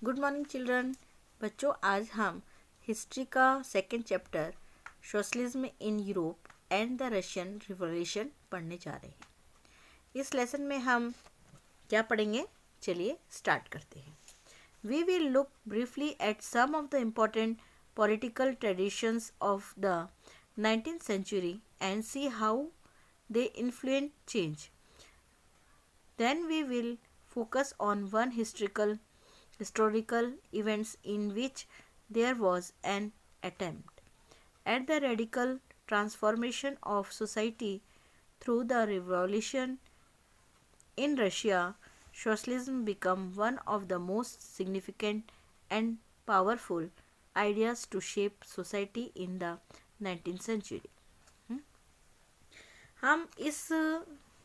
Good morning children. बच्चों, आज हम हिस्ट्री का second chapter socialism in Europe and the Russian revolution पढ़ने जा रहे हैं। इस लेसन में हम क्या पढ़ेंगे, चलिए स्टार्ट करते हैं। We will look briefly at some of the important political traditions of the 19th century and see how they influenced change. Then we will focus on one historical events in which there was an attempt at the radical transformation of society through the revolution. In Russia, socialism became one of the most significant and powerful ideas to shape society in the 19th century. हम इस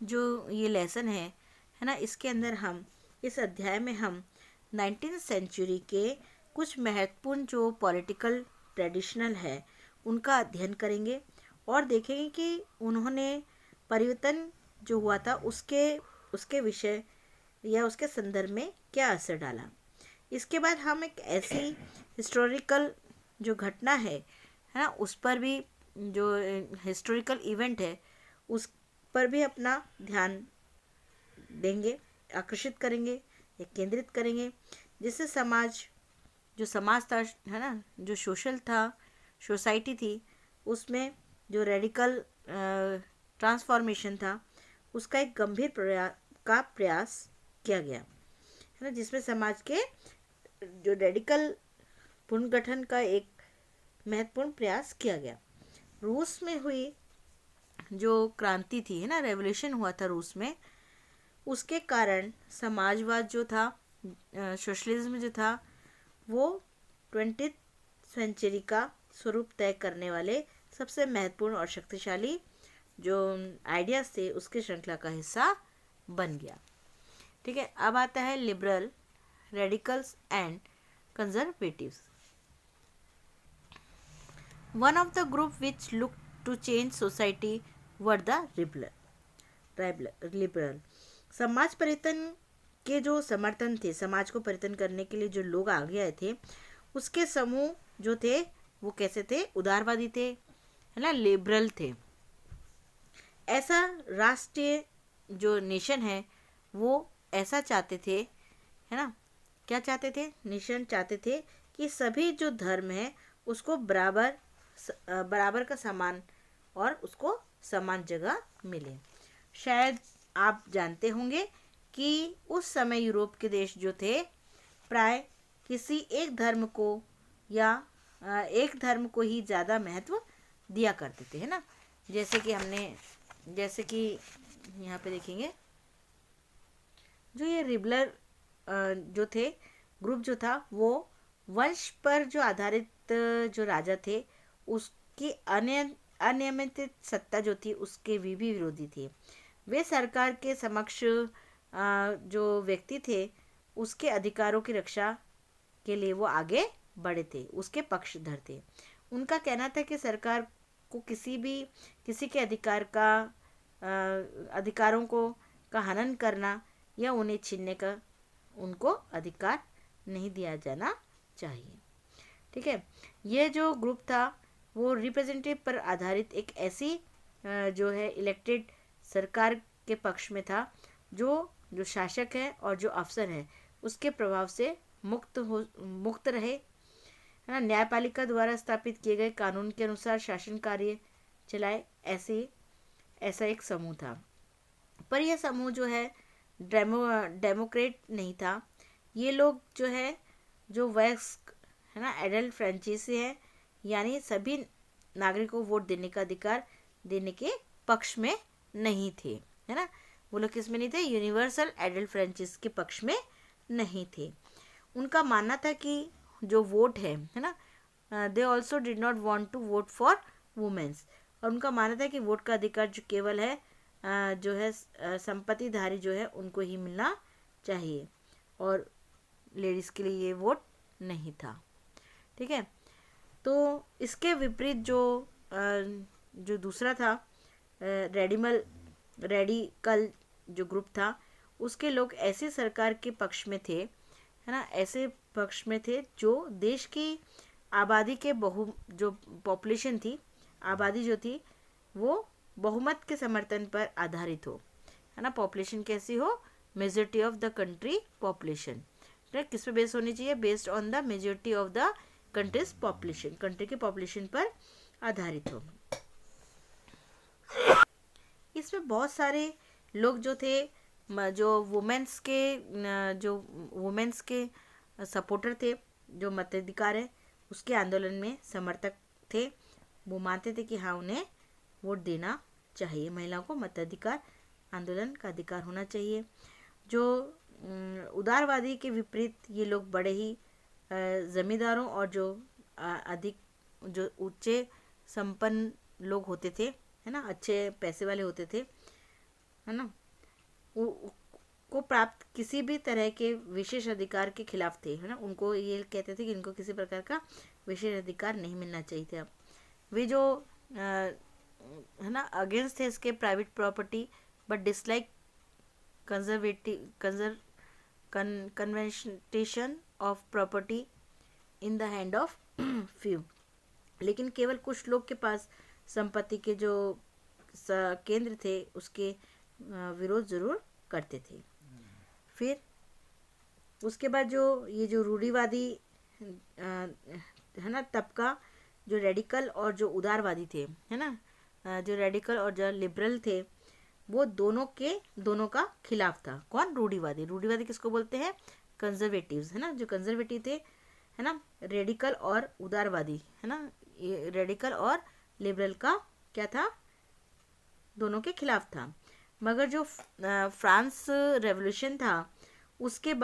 जो ये lesson है ना, इसके अंदर हम इस अध्याय में हम 19th सेंचुरी के कुछ महत्वपूर्ण जो पॉलिटिकल ट्रेडिशनल है उनका अध्ययन करेंगे और देखेंगे कि उन्होंने परिवर्तन जो हुआ था उसके विषय या उसके संदर्भ में क्या असर डाला। इसके बाद हम एक ऐसी हिस्टोरिकल जो घटना है ना, उस पर भी जो हिस्टोरिकल इवेंट है उस पर भी अपना ध्यान देंगे, आकर्षित करेंगे या केंद्रित करेंगे, जिससे समाज था है ना, जो सोशल था, सोसाइटी थी, उसमें जो रेडिकल ट्रांसफॉर्मेशन था उसका एक गंभीर प्रयास किया गया है ना, जिसमें समाज के जो रेडिकल पुनर्गठन का एक महत्वपूर्ण प्रयास किया गया। रूस में हुई जो क्रांति थी है ना, रेवोल्यूशन हुआ था रूस में, उसके कारण समाजवाद जो था, सोशलिज्म जो था, वो 20th सेंचुरी का स्वरूप तय करने वाले सबसे महत्वपूर्ण और शक्तिशाली जो आइडियाज थे उसके श्रृंखला का हिस्सा बन गया। ठीक है, अब आता है liberal, radicals and conservatives. One of the group which look to change society were the liberal. समाज परिवर्तन के जो समर्थन थे, समाज को परिवर्तन करने के लिए जो लोग आगे आए थे, उसके समूह जो थे वो कैसे थे, उदारवादी थे है ना, लिबरल थे। ऐसा राष्ट्रीय जो नेशन है वो ऐसा चाहते थे है ना, क्या चाहते थे, नेशन चाहते थे कि सभी जो धर्म है उसको बराबर का समान और उसको समान जगह मिले। शायद आप जानते होंगे कि उस समय यूरोप के देश जो थे प्राय किसी एक धर्म को या एक धर्म को ही ज़्यादा महत्व दिया करते थे है ना। जैसे कि यहाँ पे देखेंगे, जो ये रिबलर जो थे, ग्रुप जो था, वो वंश पर जो आधारित जो राजा थे उसकी अनियमित सत्ता जो थी उसके भी विरोधी थे। वे सरकार के समक्ष जो व्यक्ति थे उसके अधिकारों की रक्षा के लिए वो आगे बढ़े थे, उसके पक्षधर थे। उनका कहना था कि सरकार को किसी के अधिकारों का हनन करना या उन्हें छीनने का उनको अधिकार नहीं दिया जाना चाहिए। ठीक है, ये जो ग्रुप था वो रिप्रेजेंटेटिव पर आधारित एक ऐसी जो है इलेक्टेड सरकार के पक्ष में था जो शासक है और जो अफसर है उसके प्रभाव से मुक्त रहे है ना, न्यायपालिका द्वारा स्थापित किए गए कानून के अनुसार शासन कार्य चलाए, ऐसा एक समूह था। पर यह समूह जो है डेमोक्रेट नहीं था। ये लोग जो है जो वयस्क है ना, एडल्ट फ्रेंचाइजी है, यानी सभी नागरिकों को वोट देने का अधिकार देने के पक्ष में नहीं थे है ना। वो लोग किस में नहीं थे, यूनिवर्सल एडल्ट फ्रेंचाइज के पक्ष में नहीं थे। उनका मानना था कि जो वोट है ना, they also did not want to vote for women's. और उनका मानना था कि वोट का अधिकार जो केवल है जो है संपत्तिधारी जो है उनको ही मिलना चाहिए और लेडीज़ के लिए ये वोट नहीं था। ठीक है, तो इसके विपरीत जो दूसरा था रेडिकल जो ग्रुप था, उसके लोग ऐसी सरकार के पक्ष में थे है ना, ऐसे पक्ष में थे जो देश की आबादी के जो पॉपुलेशन थी, आबादी जो थी वो बहुमत के समर्थन पर आधारित हो, है ना। पॉपुलेशन कैसी हो, majority of the country population, right, किस पे बेस होनी चाहिए, based on the majority of the countries population, country के पॉपुलेशन पर आधारित हो। इसमें बहुत सारे लोग जो थे, जो वुमेन्स के सपोर्टर थे, जो मताधिकार है उसके आंदोलन में समर्थक थे। वो मानते थे कि हाँ, उन्हें वोट देना चाहिए, महिलाओं को मताधिकार आंदोलन का अधिकार होना चाहिए। जो उदारवादी के विपरीत ये लोग बड़े ही जमींदारों और जो अधिक जो ऊंचे संपन्न लोग होते थे, है ना, अच्छे पैसे वाले होते थे, है ना, को प्राप्त किसी भी तरह के विशेष अधिकार के खिलाफ थे, है ना। उनको ये कहते थे कि इनको किसी प्रकार का विशेष अधिकार नहीं मिलना चाहिए था। वे जो है ना अगेंस्ट थे इसके private property, but dislike concentration of property in the hand of few. लेकिन केवल कुछ लोग के पास संपत्ति के जो केंद्र थे उसके विरोध जरूर करते थे। फिर उसके बाद जो रूढ़िवादी है ना तबका, जो रेडिकल और जो उदारवादी थे, है ना, जो रेडिकल और जो लिबरल थे, वो दोनों का खिलाफ था। कौन, रूढ़िवादी किसको बोलते हैं, कंजर्वेटिव्स, है ना, जो कंजर्वेटिव थे, है ना, रेडिकल और उदारवादी, है ना, ये रेडिकल और लिबरल का क्या था, दोनों के खिलाफ था। मगर जो फ्रांस रेवोल्यूशन था उसके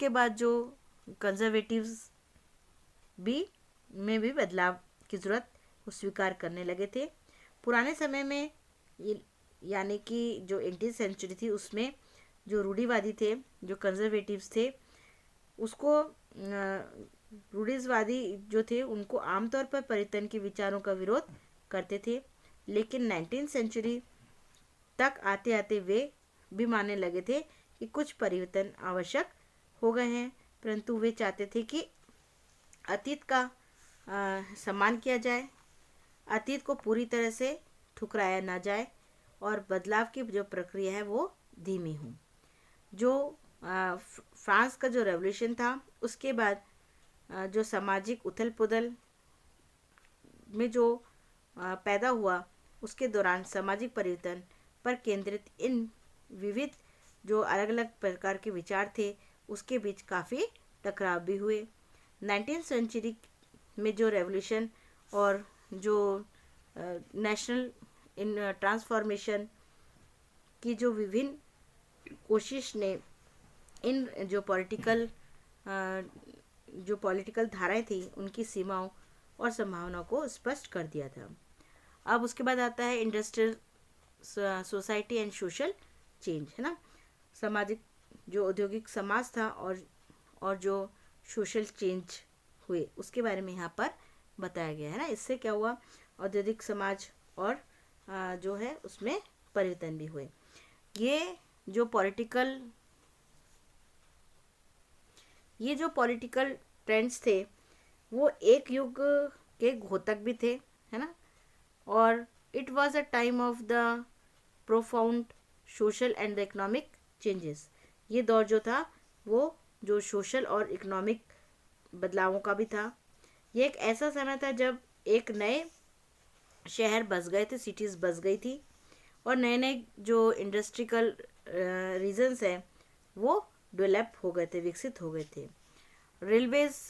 बाद जो कंजर्वेटिव्स में भी बदलाव की ज़रूरत को स्वीकार करने लगे थे। पुराने समय में यानी कि जो 18th सेंचुरी थी उसमें जो रूढ़िवादी थे, जो कंजर्वेटिव्स थे, उसको रूढ़िवादी जो थे उनको आमतौर पर परिवर्तन के विचारों का विरोध करते थे। लेकिन 19th सेंचुरी तक आते आते वे भी मानने लगे थे कि कुछ परिवर्तन आवश्यक हो गए हैं, परंतु वे चाहते थे कि अतीत का सम्मान किया जाए, अतीत को पूरी तरह से ठुकराया ना जाए और बदलाव की जो प्रक्रिया है वो धीमी हो। जो फ्रांस का जो रेवोल्यूशन था उसके बाद जो सामाजिक उथल पुथल में जो पैदा हुआ उसके दौरान सामाजिक परिवर्तन पर केंद्रित इन विविध जो अलग अलग प्रकार के विचार थे उसके बीच काफ़ी टकराव भी हुए। 19th सेंचुरी में जो रेवोल्यूशन और जो नेशनल इन ट्रांसफॉर्मेशन की जो विभिन्न कोशिश ने इन जो पॉलिटिकल धाराएं थी उनकी सीमाओं और संभावनाओं को स्पष्ट कर दिया था। अब उसके बाद आता है industrial society and social change, है ना, सामाजिक जो औद्योगिक समाज था और जो सोशल चेंज हुए उसके बारे में यहाँ पर बताया गया है ना। इससे क्या हुआ, औद्योगिक समाज और जो है उसमें परिवर्तन भी हुए। ये जो पॉलिटिकल ट्रेंड्स थे वो एक युग के घोतक भी थे, है ना, और it was a time of the profound social and economic changes. ये दौर जो था वो जो सोशल और इकोनॉमिक बदलावों का भी था। ये एक ऐसा समय था जब एक नए शहर बस गए थे, सिटीज़ बस गई थी और नए नए जो इंडस्ट्रियल रीजन्स हैं वो डेवलप हो गए थे, विकसित हो गए थे। रेलवेज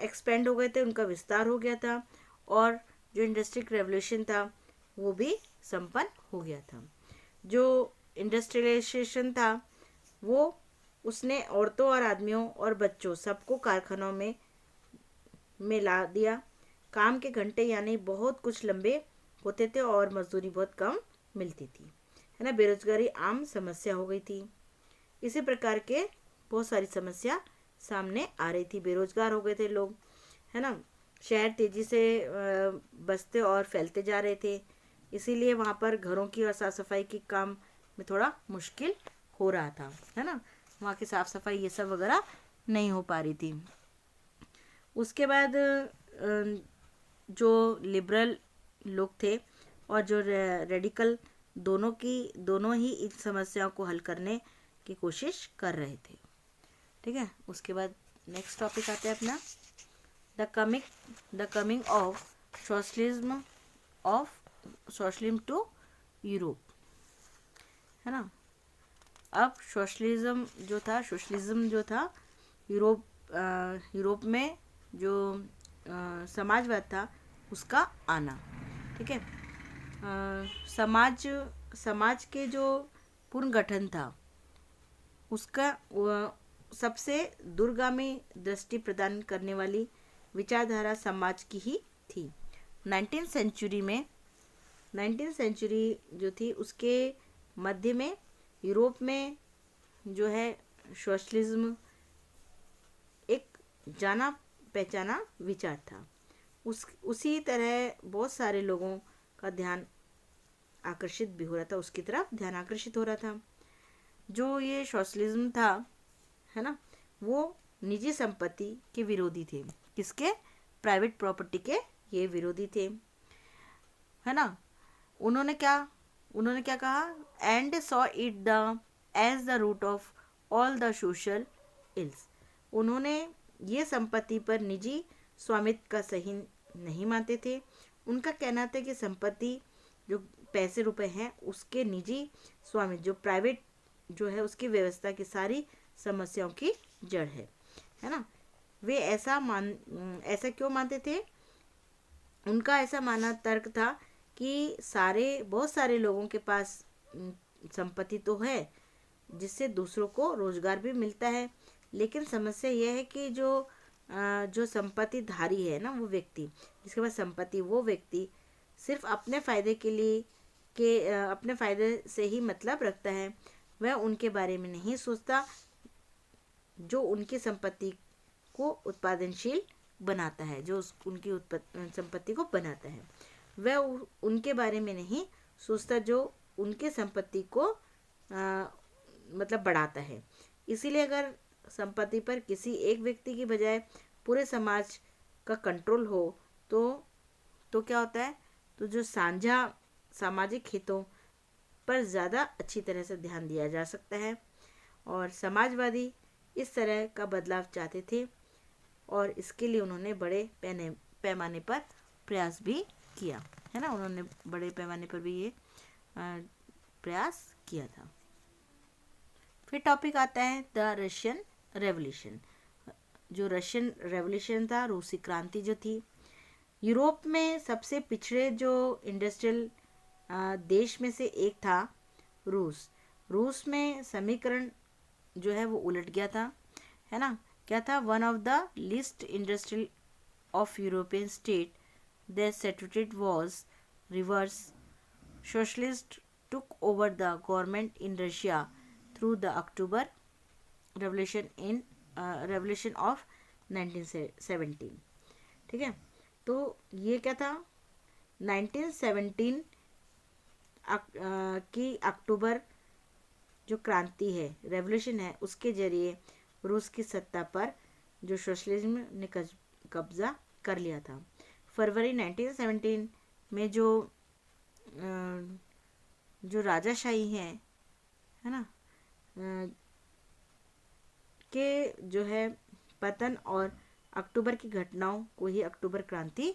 एक्सपेंड हो गए थे, उनका विस्तार हो गया था और जो इंडस्ट्रियल रेवोल्यूशन था वो भी संपन्न हो गया था। जो इंडस्ट्रियलाइजेशन था वो उसने औरतों और आदमियों और बच्चों सबको कारखानों में ला दिया। काम के घंटे यानी बहुत कुछ लंबे होते थे और मजदूरी बहुत कम मिलती थी, है ना। बेरोजगारी आम समस्या हो गई थी। इसी प्रकार के बहुत सारी समस्या सामने आ रही थी। बेरोजगार हो गए थे लोग, है ना। शहर तेजी से बसते और फैलते जा रहे थे, इसीलिए वहाँ पर घरों की और साफ सफाई के काम में थोड़ा मुश्किल हो रहा था, है ना। वहाँ की साफ सफाई ये सब वगैरह नहीं हो पा रही थी। उसके बाद जो लिबरल लोग थे और जो रेडिकल, दोनों ही इन समस्याओं को हल करने की कोशिश कर रहे थे। ठीक है, उसके बाद नेक्स्ट टॉपिक आता है अपना the coming of socialism to Europe, है ना। अब सोशलिज्म जो था यूरोप में जो समाजवाद था उसका आना। ठीक है, समाज के जो पुनर्गठन था उसका सबसे दूरगामी दृष्टि प्रदान करने वाली विचारधारा समाज की ही थी। 19th सेंचुरी जो थी उसके मध्य में यूरोप में जो है सोशलिज्म एक जाना पहचाना विचार था। उसी तरह बहुत सारे लोगों का ध्यान आकर्षित भी हो रहा था, उसकी तरफ ध्यान आकर्षित हो रहा था। जो ये सोशलिज्म था, है ना, वो निजी संपत्ति के विरोधी थे। किसके? प्राइवेट प्रॉपर्टी के ये विरोधी थे, है ना। उन्होंने क्या कहा? And saw it the as the root of all the social ills. उन्होंने ये संपत्ति पर निजी स्वामित्व का सही नहीं मानते थे। उनका कहना था कि संपत्ति जो पैसे रुपए हैं उसके निजी स्वामित्व जो प्राइवेट जो है उसकी व्यवस्था की सारी समस्याओं की जड़ है ना। वे ऐसा क्यों मानते थे? उनका ऐसा मानना तर्क था कि बहुत सारे लोगों के पास संपत्ति तो है जिससे दूसरों को रोजगार भी मिलता है, लेकिन समस्या यह है कि जो संपत्ति धारी है ना, वो व्यक्ति जिसके पास संपत्ति, वो व्यक्ति सिर्फ अपने फायदे से ही मतलब रखता है। वह उनके बारे में नहीं सोचता जो उनकी संपत्ति को उत्पादनशील बनाता है, जो उनकी संपत्ति को बनाता है। वह उनके बारे में नहीं सोचता जो उनके संपत्ति को मतलब बढ़ाता है। इसीलिए अगर संपत्ति पर किसी एक व्यक्ति की बजाय पूरे समाज का कंट्रोल हो तो क्या होता है? तो जो साझा सामाजिक हितों पर ज़्यादा अच्छी तरह से ध्यान दिया जा सकता है। और समाजवादी इस तरह का बदलाव चाहते थे और इसके लिए उन्होंने बड़े पैमाने पर प्रयास भी किया, है ना। उन्होंने बड़े पैमाने पर भी ये प्रयास किया था। फिर टॉपिक आता है द रशियन रेवोल्यूशन। जो रशियन रेवोल्यूशन था, रूसी क्रांति जो थी, यूरोप में सबसे पिछड़े जो इंडस्ट्रियल देश में से एक था रूस में समीकरण जो है वो उलट गया था, है ना। क्या था? One of the least industrial of European state their statute was reversed. Socialists took over the government in Russia through the October Revolution of 1917। ठीक है, तो ये क्या था? 1917 की अक्टूबर जो क्रांति है, रेवोल्यूशन है, उसके जरिए रूस की सत्ता पर जो सोशलिज्म ने कब्जा कर लिया था। फरवरी 1917 में जो राजाशाही है ना, के जो है पतन और अक्टूबर की घटनाओं को ही अक्टूबर क्रांति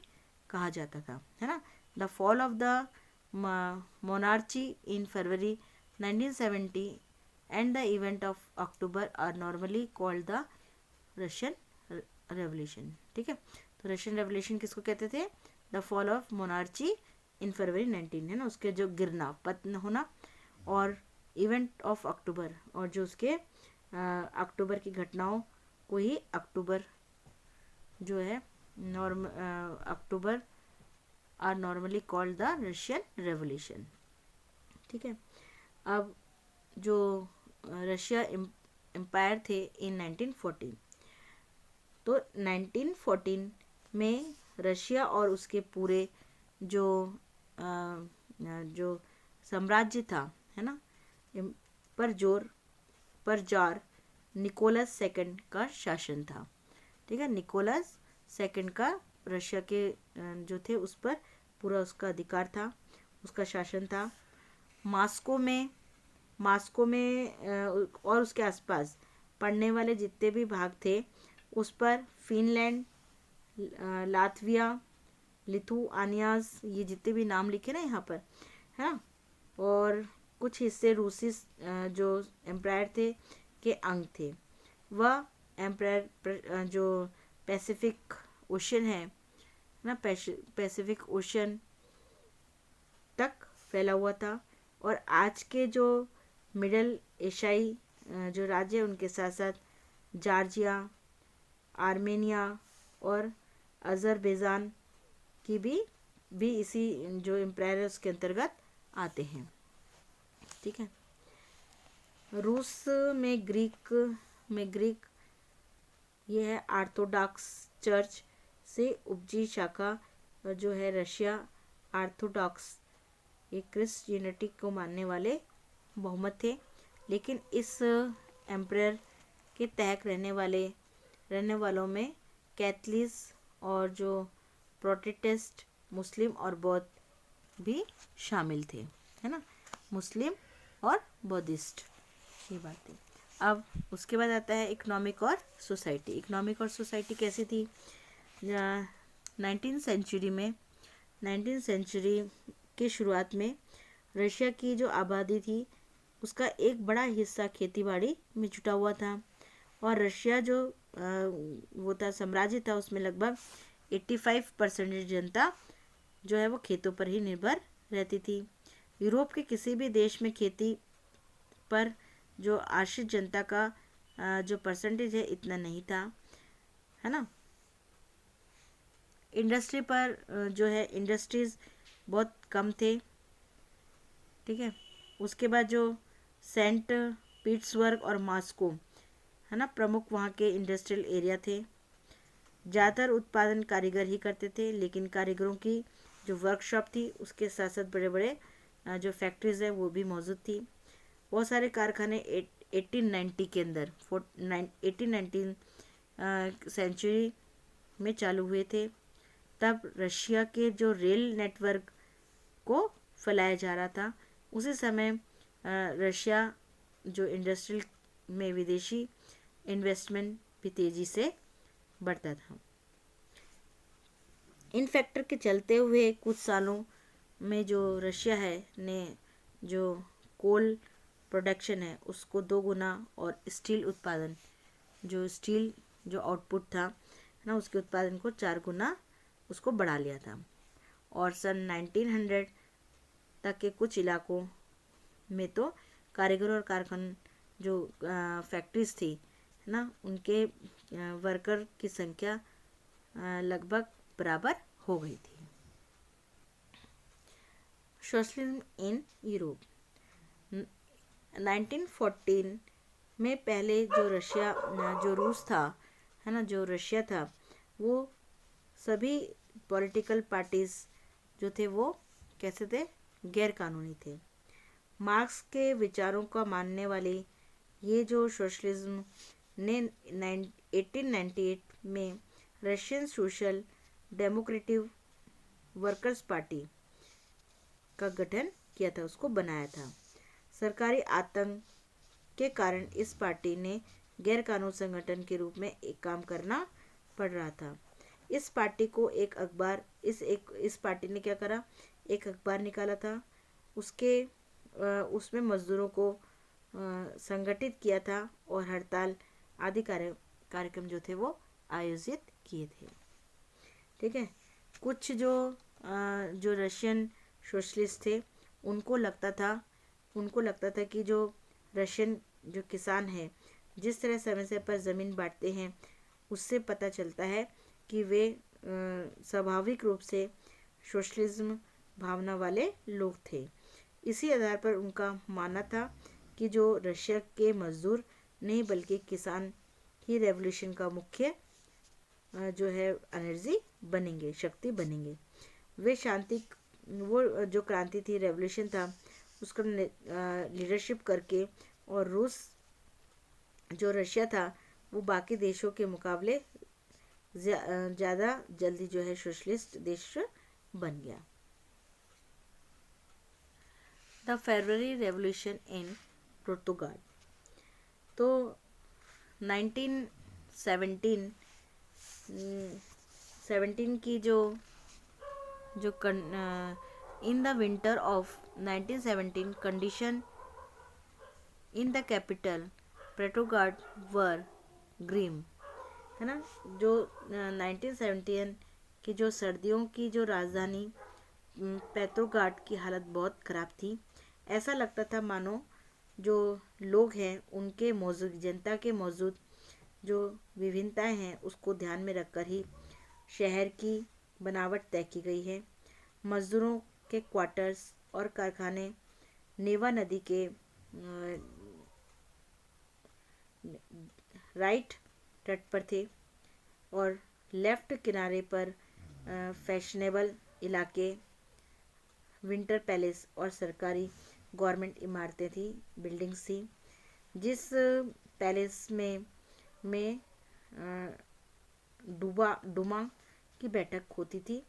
कहा जाता था, है ना। The fall of the monarchy in February 1970 and the event of October are normally called the Russian revolution. ठीक है, तो रशियन रेवोल्यूशन किसको कहते थे? The fall of monarchy in February 19, है ना, उसके जो गिरना, पतन होना, और इवेंट ऑफ अक्टूबर, और जो उसके अक्टूबर की घटनाओं को ही अक्टूबर जो है October are normally called the Russian revolution. ठीक है, अब जो रशिया एम्पायर थे इन 1914, तो 1914 में रशिया और उसके पूरे जो साम्राज्य था, है ना, पर जार निकोलस सेकंड का शासन था। ठीक है, निकोलस सेकंड का रशिया के जो थे उस पर पूरा उसका अधिकार था, उसका शासन था। मॉस्को में और उसके आसपास पड़ने वाले जितने भी भाग थे उस पर फिनलैंड, लातविया, लिथुआनियाज, ये जितने भी नाम लिखे ना यहाँ पर, है ना, और कुछ हिस्से रूसी जो एम्पायर थे के अंग थे। वह एम्पायर जो पैसिफिक ओशन है ना, पैसिफिक ओशन तक फैला हुआ था। और आज के जो मिडल एशियाई जो राज्य है उनके साथ साथ जॉर्जिया, आर्मेनिया और अज़रबैजान की भी इसी जो एम्पायर है उसके अंतर्गत आते हैं। ठीक है, रूस में ग्रीक ये है ऑर्थोडॉक्स चर्च से उपजी शाखा जो है रशिया ऑर्थोडॉक्स, ये क्रिश्चियनिटी को मानने वाले बहुमत थे। लेकिन इस एम्पायर के तहत रहने वालों में कैथलिक्स और जो प्रोटेस्टेंट, मुस्लिम और बौद्ध भी शामिल थे, है ना, मुस्लिम और बौद्धिस्ट, ये बात है। अब उसके बाद आता है इकोनॉमिक और सोसाइटी। इकोनॉमिक और सोसाइटी कैसी थी? 19वीं सेंचुरी की शुरुआत में रशिया की जो आबादी थी उसका एक बड़ा हिस्सा खेतीबाड़ी में जुटा हुआ था। और रशिया जो वो था साम्राज्य था, उसमें लगभग 85% जनता जो है वो खेतों पर ही निर्भर रहती थी। यूरोप के किसी भी देश में खेती पर जो आश्रित जनता का जो परसेंटेज है इतना नहीं था, है ना। इंडस्ट्री पर जो है इंडस्ट्रीज बहुत कम थे। ठीक है, उसके बाद जो सेंट पीटर्सबर्ग और मॉस्को, है ना, प्रमुख वहाँ के इंडस्ट्रियल एरिया थे। ज़्यादातर उत्पादन कारीगर ही करते थे, लेकिन कारीगरों की जो वर्कशॉप थी उसके साथ साथ बड़े बड़े जो फैक्ट्रीज है वो भी मौजूद थी। बहुत सारे कारखाने 1890 के अंदर 1819 सेंचुरी में चालू हुए थे। तब रशिया के जो रेल नेटवर्क को फैलाया जा रहा था। उसी समय रशिया जो इंडस्ट्रियल में विदेशी इन्वेस्टमेंट भी तेज़ी से बढ़ता था। इन फैक्टर के चलते हुए कुछ सालों में जो रशिया है ने जो कोल प्रोडक्शन है उसको 2 गुना और स्टील जो आउटपुट था ना उसके उत्पादन को 4 गुना उसको बढ़ा लिया था। और सन 1900 तक के कुछ इलाकों में तो कारीगरों और कारखान जो फैक्ट्रीज थी, है ना, उनके वर्कर की संख्या लगभग बराबर हो गई थी। सोशलिज्म इन यूरोप 1914 में पहले जो रूस था, है ना, जो रशिया था, वो सभी पॉलिटिकल पार्टीज जो थे वो कैसे थे? गैर कानूनी थे। मार्क्स के विचारों का मानने वाले ये जो सोशलिज्म ने 1898 में Russian social democratic workers party का गठन किया था, उसको बनाया था। सरकारी आतंक के कारण इस पार्टी ने गैर कानूनी संगठन के रूप में एक काम करना पड़ रहा था। इस पार्टी को एक अखबार इस पार्टी ने क्या करा? एक अखबार निकाला था। उसमें मजदूरों को संगठित किया था और हड़ताल आदि कार्यक्रम जो थे वो आयोजित किए थे। ठीक है, कुछ जो रशियन सोशलिस्ट थे उनको लगता था कि जो रशियन जो किसान हैं जिस तरह समय समय पर ज़मीन बांटते हैं उससे पता चलता है कि वे स्वाभाविक रूप से सोशलिज्म भावना वाले लोग थे। इसी आधार पर उनका मानना था कि जो रशिया के मजदूर नहीं बल्कि किसान ही रेवोल्यूशन का मुख्य जो है एनर्जी बनेंगे, शक्ति बनेंगे। वो जो क्रांति थी, रेवोल्यूशन था, उसका लीडरशिप करके और रूस जो रशिया था वो बाकी देशों के मुकाबले ज़्यादा जल्दी जो है सोशलिस्ट देश बन गया। The February revolution in Portugal. तो 1917 की जो जो in the winter of 1917 condition in the capital Portugal were grim, है ना। जो 1917 की जो सर्दियों की जो राजधानी पेट्रोग्राड की हालत बहुत ख़राब थी। ऐसा लगता था मानो जो लोग हैं उनके मौजूद जनता के मौजूद जो विभिन्नताएं हैं उसको ध्यान में रखकर ही शहर की बनावट तय की गई है। मजदूरों के क्वार्टर्स और कारखाने नेवा नदी के राइट तट पर थे और लेफ्ट किनारे पर फैशनेबल इलाके, विंटर पैलेस और सरकारी गवर्नमेंट इमारतें थी, बिल्डिंग्स थी। जिस पैलेस में डुमा की बैठक होती थी,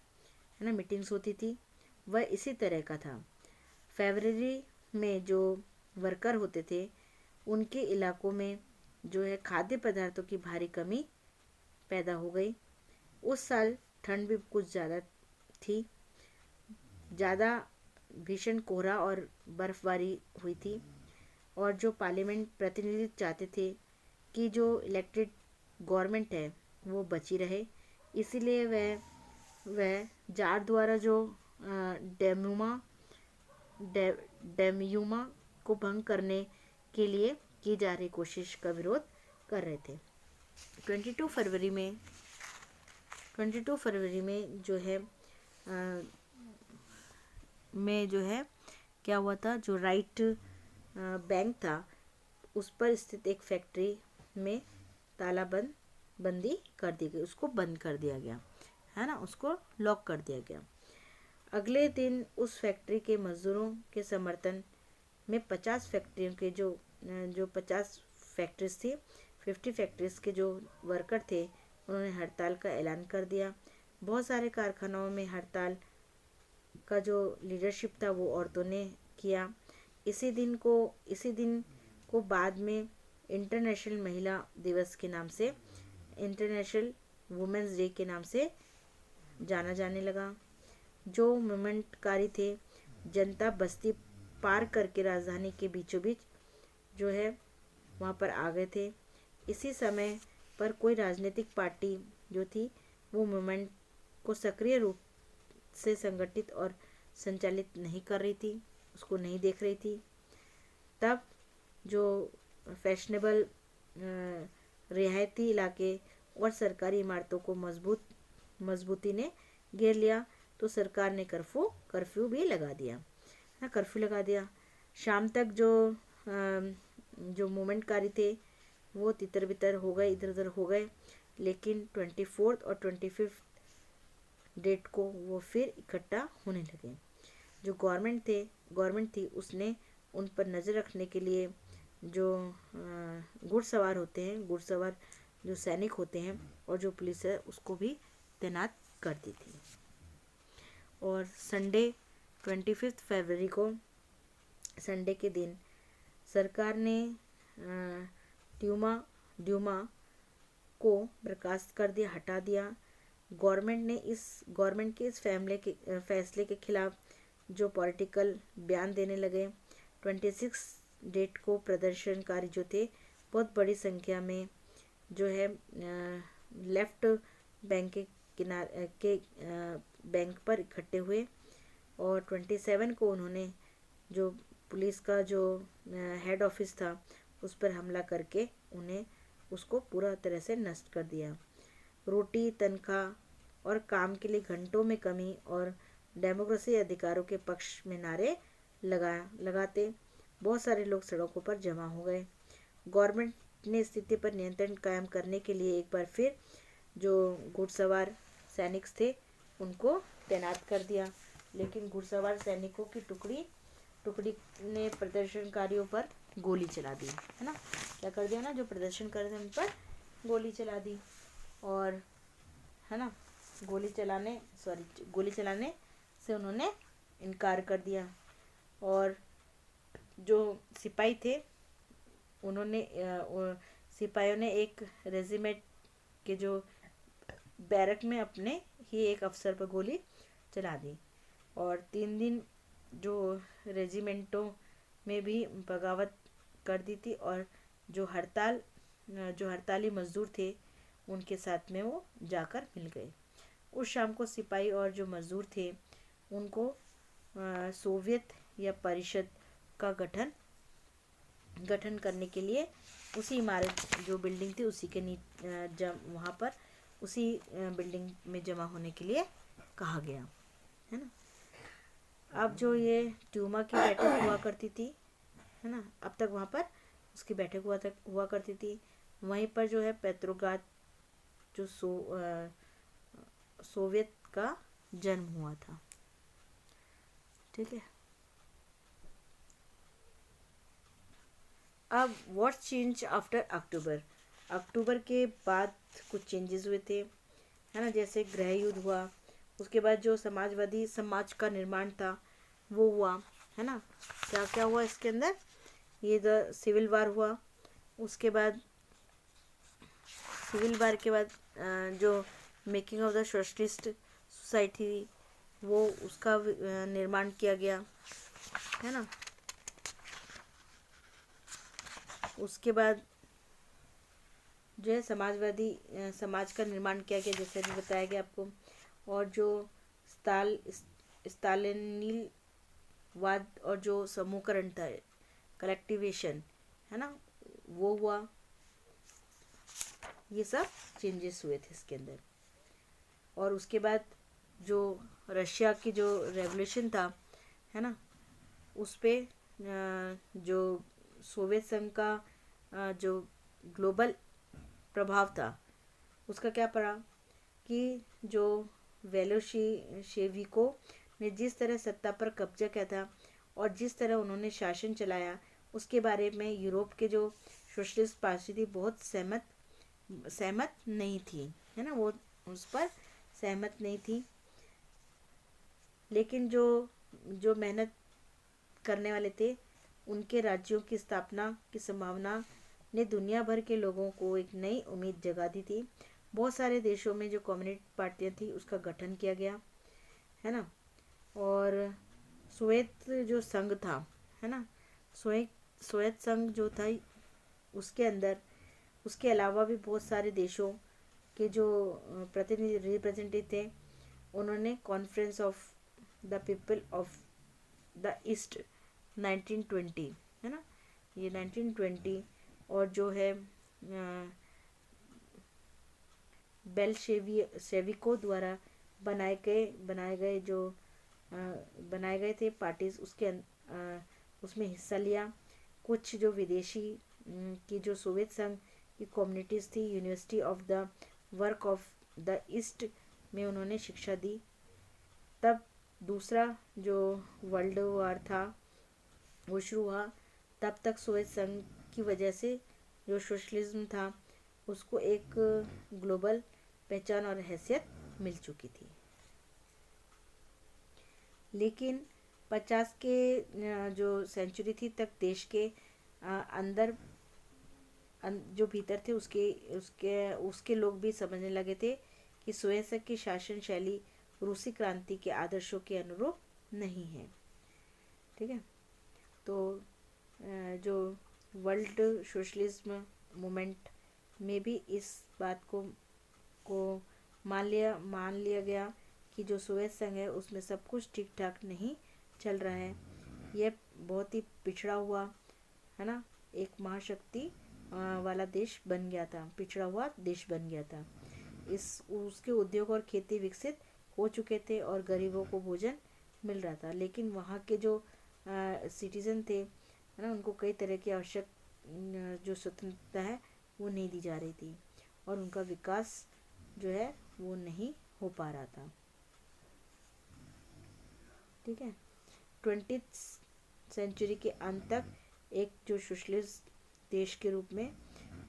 है ना, मीटिंग्स होती थी, वह इसी तरह का था। फरवरी में जो वर्कर होते थे उनके इलाकों में जो है खाद्य पदार्थों की भारी कमी पैदा हो गई। उस साल ठंड भी कुछ ज़्यादा थी, ज़्यादा भीषण कोहरा और बर्फबारी हुई थी। और जो पार्लियामेंट प्रतिनिधि चाहते थे कि जो इलेक्टेड गवर्नमेंट है वो बची रहे, इसीलिए वह जार द्वारा जो डेम्यूमा को भंग करने के लिए की जा रही कोशिश का विरोध कर रहे थे। 22 फरवरी में जो है क्या हुआ था, जो राइट बैंक था उस पर स्थित एक फैक्ट्री में तालाबंदी कर दी गई, उसको बंद कर दिया गया, है ना, उसको लॉक कर दिया गया। अगले दिन उस फैक्ट्री के मजदूरों के समर्थन में 50 फैक्ट्रियों के जो 50 फैक्ट्रीज थी, 50 फैक्ट्रीज के जो वर्कर थे उन्होंने हड़ताल का ऐलान कर दिया। बहुत सारे कारखानों में हड़ताल का जो लीडरशिप था वो औरतों ने किया। इसी दिन को बाद में इंटरनेशनल महिला दिवस के नाम से, इंटरनेशनल वुमेन्स डे के नाम से जाना जाने लगा। जो मूवमेंटकारी थे, जनता बस्ती पार करके राजधानी के बीचों बीच जो है वहाँ पर आ गए थे। इसी समय पर कोई राजनीतिक पार्टी जो थी वो मूवमेंट को सक्रिय रूप से संगठित और संचालित नहीं कर रही थी, उसको नहीं देख रही थी। तब जो फैशनेबल रियायती इलाके और सरकारी इमारतों को मजबूती ने घेर लिया, तो सरकार ने कर्फ्यू भी लगा दिया, कर्फ्यू लगा दिया। शाम तक जो मूवमेंटकारी थे वो तितर बितर हो गए, इधर उधर हो गए, लेकिन 24 और 25 डेट को वो फिर इकट्ठा होने लगे। जो गवर्नमेंट थी उसने उन पर नज़र रखने के लिए जो घुड़सवार होते हैं, घुड़सवार जो सैनिक होते हैं और जो पुलिस है उसको भी तैनात कर दी थी। और संडे 25 फरवरी को, संडे के दिन सरकार ने ड्यूमा को बर्खास्त कर दिया, हटा दिया। गवर्नमेंट के इस फैसले के खिलाफ जो पॉलिटिकल बयान देने लगे। 26 डेट को प्रदर्शनकारी जो थे बहुत बड़ी संख्या में जो है लेफ्ट बैंक के बैंक पर इकट्ठे हुए और 27 को उन्होंने जो पुलिस का जो हेड ऑफिस था उस पर हमला करके उसको पूरा तरह से नष्ट कर दिया। रोटी, तनख्वाह और काम के लिए घंटों में कमी और डेमोक्रेसी अधिकारों के पक्ष में नारे लगाते बहुत सारे लोग सड़कों पर जमा हो गए। गवर्नमेंट ने स्थिति पर नियंत्रण कायम करने के लिए एक बार फिर जो घुड़सवार सैनिक थे उनको तैनात कर दिया, लेकिन घुड़सवार सैनिकों की टुकड़ी ने प्रदर्शनकारियों पर गोली चला दी, है ना। क्या कर दिया ना, जो प्रदर्शन कर रहे थे उन पर गोली चला दी, और है ना गोली चलाने से उन्होंने इनकार कर दिया। और जो सिपाही थे उन्होंने सिपाहियों ने एक रेजिमेंट के जो बैरक में अपने ही एक अफसर पर गोली चला दी, और 3 दिन जो रेजिमेंटों में भी बगावत कर दी थी, और जो हड़ताली मजदूर थे उनके साथ में वो जाकर मिल गए। उस शाम को सिपाही और जो मजदूर थे उनको सोवियत या परिषद का गठन करने के लिए उसी इमारत जो बिल्डिंग थी उसी के वहाँ पर उसी बिल्डिंग में जमा होने के लिए कहा गया, है ना। अब जो ये ट्यूमा की बैठक हुआ करती थी, है ना, अब तक वहाँ पर उसकी बैठक हुआ करती थी। वहीं पर जो है पेट्रोग्राद जो सोवियत का जन्म हुआ था, ठीक है। अब व्हाट चेंज आफ्टर अक्टूबर के बाद कुछ चेंजेस हुए थे, है ना, जैसे गृह युद्ध हुआ, उसके बाद जो समाजवादी समाज का निर्माण था वो हुआ, है ना। क्या क्या हुआ इसके अंदर, ये सिविल वार हुआ, उसके बाद सिविल वार के बाद जो making of the socialist society वो उसका निर्माण किया गया, है ना। उसके बाद जो है समाजवादी समाज का निर्माण किया गया, जैसे अभी बताया गया आपको। और जो स्टालिनीवाद और जो समूहकरण था, कलेक्टिवेशन, है ना, वो हुआ। ये सब चेंजेस हुए थे इसके अंदर। और उसके बाद जो रशिया की जो रेवोल्यूशन था, है ना, उस पे जो सोवियत संघ का जो ग्लोबल प्रभाव था उसका क्या पड़ा कि जो वेलोशेविको ने जिस तरह सत्ता पर कब्जा किया था और जिस तरह उन्होंने शासन चलाया उसके बारे में यूरोप के जो सोशलिस्ट पार्टी थी बहुत सहमत नहीं थी, है ना, वो उस पर सहमत नहीं थी। लेकिन जो मेहनत करने वाले थे उनके राज्यों की स्थापना की संभावना ने दुनिया भर के लोगों को एक नई उम्मीद जगा दी थी। बहुत सारे देशों में जो कम्युनिस्ट पार्टियां थी उसका गठन किया गया, है ना। और सोवियत जो संघ था, है ना, सोवियत संघ जो था उसके अंदर उसके अलावा भी बहुत सारे देशों के जो प्रतिनिधि रिप्रेजेंटेटिव थे उन्होंने conference of the people of the east 1920, है ना, ये 1920, और जो है बेल्शेविकों द्वारा बनाए गए थे पार्टीज उसमें हिस्सा लिया। कुछ जो विदेशी की जो सोवियत संघ की कम्युनिटीज थी university of the work of the east में उन्होंने शिक्षा दी। तब दूसरा जो वर्ल्ड वार था वो शुरू हुआ। तब तक सोवियत संघ की वजह से जो सोशलिज्म था उसको एक ग्लोबल पहचान और हैसियत मिल चुकी थी। लेकिन 50 के जो सेंचुरी थी तक देश के अंदर जो भीतर थे उसके लोग भी समझने लगे थे कि सोवियत संघ की शासन शैली रूसी क्रांति के आदर्शों के अनुरूप नहीं है, ठीक है। तो जो वर्ल्ड सोशलिज्म मूवमेंट में भी इस बात को मान लिया गया कि जो सोवियत संघ है उसमें सब कुछ ठीक ठाक नहीं चल रहा है, यह बहुत ही पिछड़ा हुआ, है ना, एक महाशक्ति वाला देश बन गया था, पिछड़ा हुआ देश बन गया था। उसके उद्योग और खेती विकसित हो चुके थे और गरीबों को भोजन मिल रहा था, लेकिन वहाँ के जो सिटीजन थे, है ना, उनको कई तरह की आवश्यक जो स्वतंत्रता है वो नहीं दी जा रही थी और उनका विकास जो है वो नहीं हो पा रहा था, ठीक है। 20th सेंचुरी के अंत तक एक जो सोशलिस्ट देश के रूप में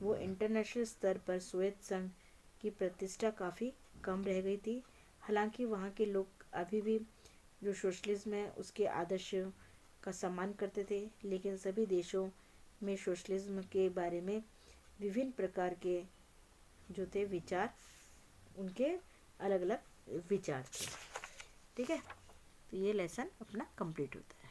वो इंटरनेशनल स्तर पर सोवियत संघ की प्रतिष्ठा काफ़ी कम रह गई थी। हालांकि वहाँ के लोग अभी भी जो सोशलिज्म है उसके आदर्श का सम्मान करते थे, लेकिन सभी देशों में सोशलिज्म के बारे में विभिन्न प्रकार के जो थे विचार, उनके अलग अलग विचार थे। ठीक है, तो ये लेसन अपना कंप्लीट होता है।